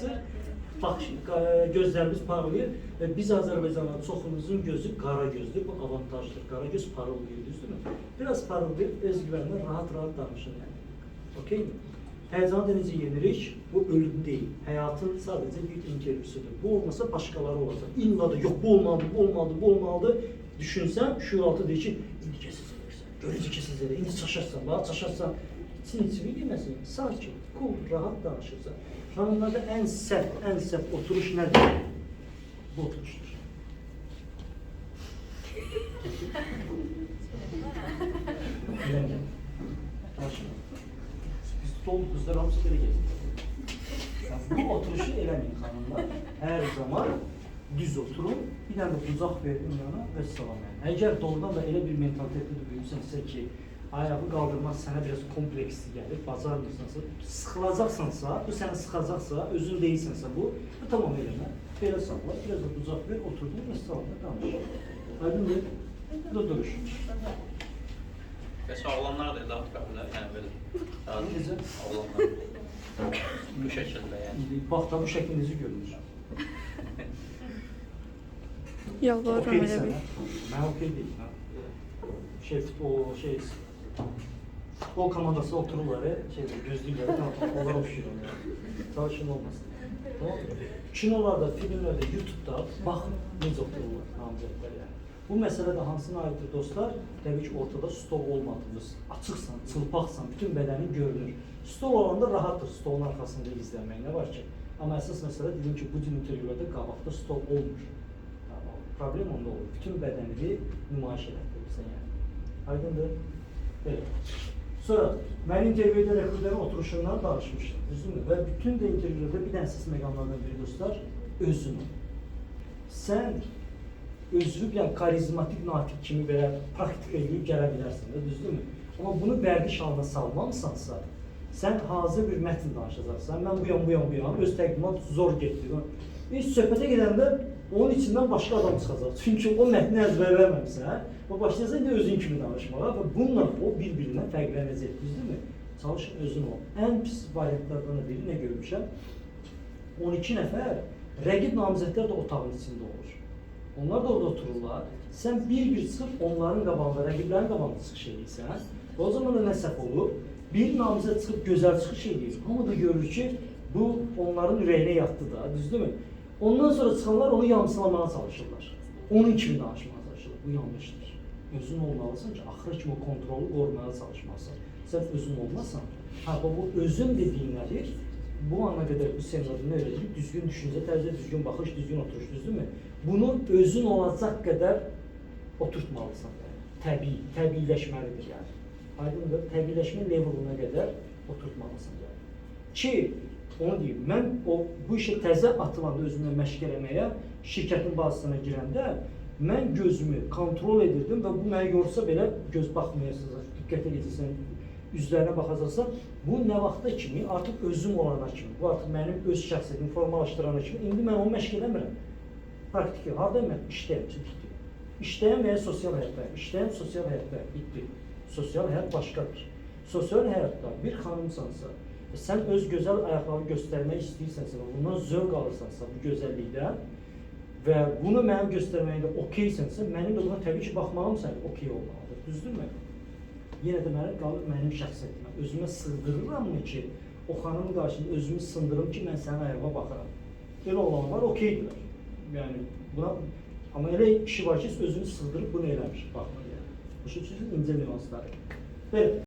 basır. Bax, gözlərimiz parlayır. Biz Azərbaycanlılar çoxumuzun gözü qara gözdür. Bu avantajdır. Qara göz parıldayır, düzdürmü? Biraz parıldayır, öz güvənlə rahat-rahat danışın. Yəni. Okey mi? Həyəcanı da necə yenirik? Bu ölüm deyil. Həyatın sadəcə bir intervüsüdür. Bu olmasa başqaları olacaq. İlla da yox, bu olmalıdır, bu olmalıdır, bu olmalıdır. Düşünsən, şüuraltı deyir ki, indi kəsiz edirsən, görücü kəsiz edir, indi çaşarsan, bax çaşarsan. İçini deməsin, sakin, cool, rahat danışırsan. Xanımlarda ən səhv oturuş nədir? Bu oturuşdur. Bilən Başına. Biz dolu kızlar hamısı belə gezir. Bu oturuşu eləməyin xanımlar. Hər zaman düz oturun, bir dənə bucaq verin yana və salam. Əgər doğrudan da elə bir mentalitetdə böyüsənsə ki, ayağı qaldırmaq sənə biraz kompleksli gəlir, bacarmırsansa, sıxılacaqsansa, bu səni sıxacaqsa, özün deyilsənsə bu tamam eləmə. Belə saxla, biraz da bucaq ver, oturdun və salamla danış. Aydındır, bu da duruş. Bəs oğlanlar da daha qəbirlər, yəni belə. Necə? Oğlanlar. Bu şəkildə yəni. Bax da bu şəklinizi görünür. Yalvarıram elə bir. Mən okey deyim. Futbol komandası otururlar, gözlüklər, onlar oxşuyur. Çalışın olmasın. Tamam mı? Kinolarda, filmlərdə, YouTube'da baxın necə otururlar namizədlər yəni. Bu məsələdə hansına aiddir dostlar? Təbii ki, ortada stol olmadığımız, açıqsan, çılpaqsan, bütün bədənin görünür. Stol olanda rahatdır, stolun arxasında izləmək, nə var ki? Amma əsas məsələ dedim ki, bu cür intervyularda qabaqda stol olmur. Problem onda olur, bütün bədənini nümayiş edəbilirsən yəni. Aydındır? Belə. Sonra, mən intervyuda rekrutlərin oturuşundan danışmışdım, düzdürmü? Və bütün də intervyularda bir dənəsiz məqamlardan biri dostlar, özünü. Sən özünü bir karizmatik natik kimi belə praktik edib gələ bilərsən də, düzdürmü? Amma bunu vərdiş halına salmamısansa, sən hazır bir mətn danışacaqsan, mən bu yan, öz təqdimat zor getdi. Biz söhbətə gedəndə onun içindən başqa adam çıxacaq. Çünki o mətni əzbərləməmsən, o başlayacaq indi özün kimi danışmağa və bununla o bir-birindən fərqlənəcək, düzdürmü? Çalışın özün ol. Ən pis variantlardan biri nə görmüşəm? 12 nəfər rəqib namizədlər də otağın içində olur. Onlar da orada otururlar. Sən bir-bir çıxıb onların qabağında, rəqiblərin qabağında çıxış edirsən. O zaman da nə səhv olur? Bir namizəd çıxıb gözəl çıxış edir. Hamı da görür ki, bu onların ürəyinə yatdı da, düzdürmü? Ondan sonra çıxanlar onu yamsılamağa çalışırlar. Onun kimi danışmağa çalışırlar. Bu yanlışdır. Özün olmalısan ki, axıra kimi o kontrolu qorumaya çalışmalısın. Sən özün olmasan, bu özün dediyinləri bu ana qədər bu seminarda nə öyrədir? Düzgün düşüncə tərzi, düzgün baxış, düzgün oturuş, düzdürmü? Bunu özün olacaq qədər oturtmalısan. Təbii, təbiiləşməlidir yəni. Aydındır, təbiiləşmə levelına qədər oturtmalısın yəni. Ki, onu deyim, mən bu işə təzə atılanda özümlə məşq eləməyə, şirkətin bazısına girəndə mən gözümü kontrol edirdim və bu mənə yorsa belə göz baxmayasınız, diqqət edəcəksən, üzlərinə baxacaqsan, bu nə vaxta kimi, artıq özüm olana kimi, bu artıq mənim öz şəxsiyyətimi formalaşdırana kimi, indi mən onu məşq eləmirəm. Praktiki, haradayım mən? İşdəyəm, bitdi. İşdəyəm və ya sosial həyatdayım, işdəyəm, sosial həyatdayım, bitdi. Sosial həyat başqadır. Sosial həyatda bir xanımsansa, sən öz gözəl ayaqlarını göstərmək istəyirsənsə və bundan zövq alırsansa bu gözəllikdən və bunu mənim göstərməyində okeysənsə, mənim də buna təbii ki, baxmağım sənə okey olmalıdır, düzdürmü? Yenə də qalır mənim şəxsiyyətimə, özümə sığdırıramı ki, o xanımın qarşısında özümü sındırım ki, mən sənin ayağıma baxıram. Elə olanlar okeydirlər. Yəni, buna, amma elə kişi var ki, özünü sığdırıb bunu eləmiş, baxma yəni. Bu şey incə nüansları. Belə.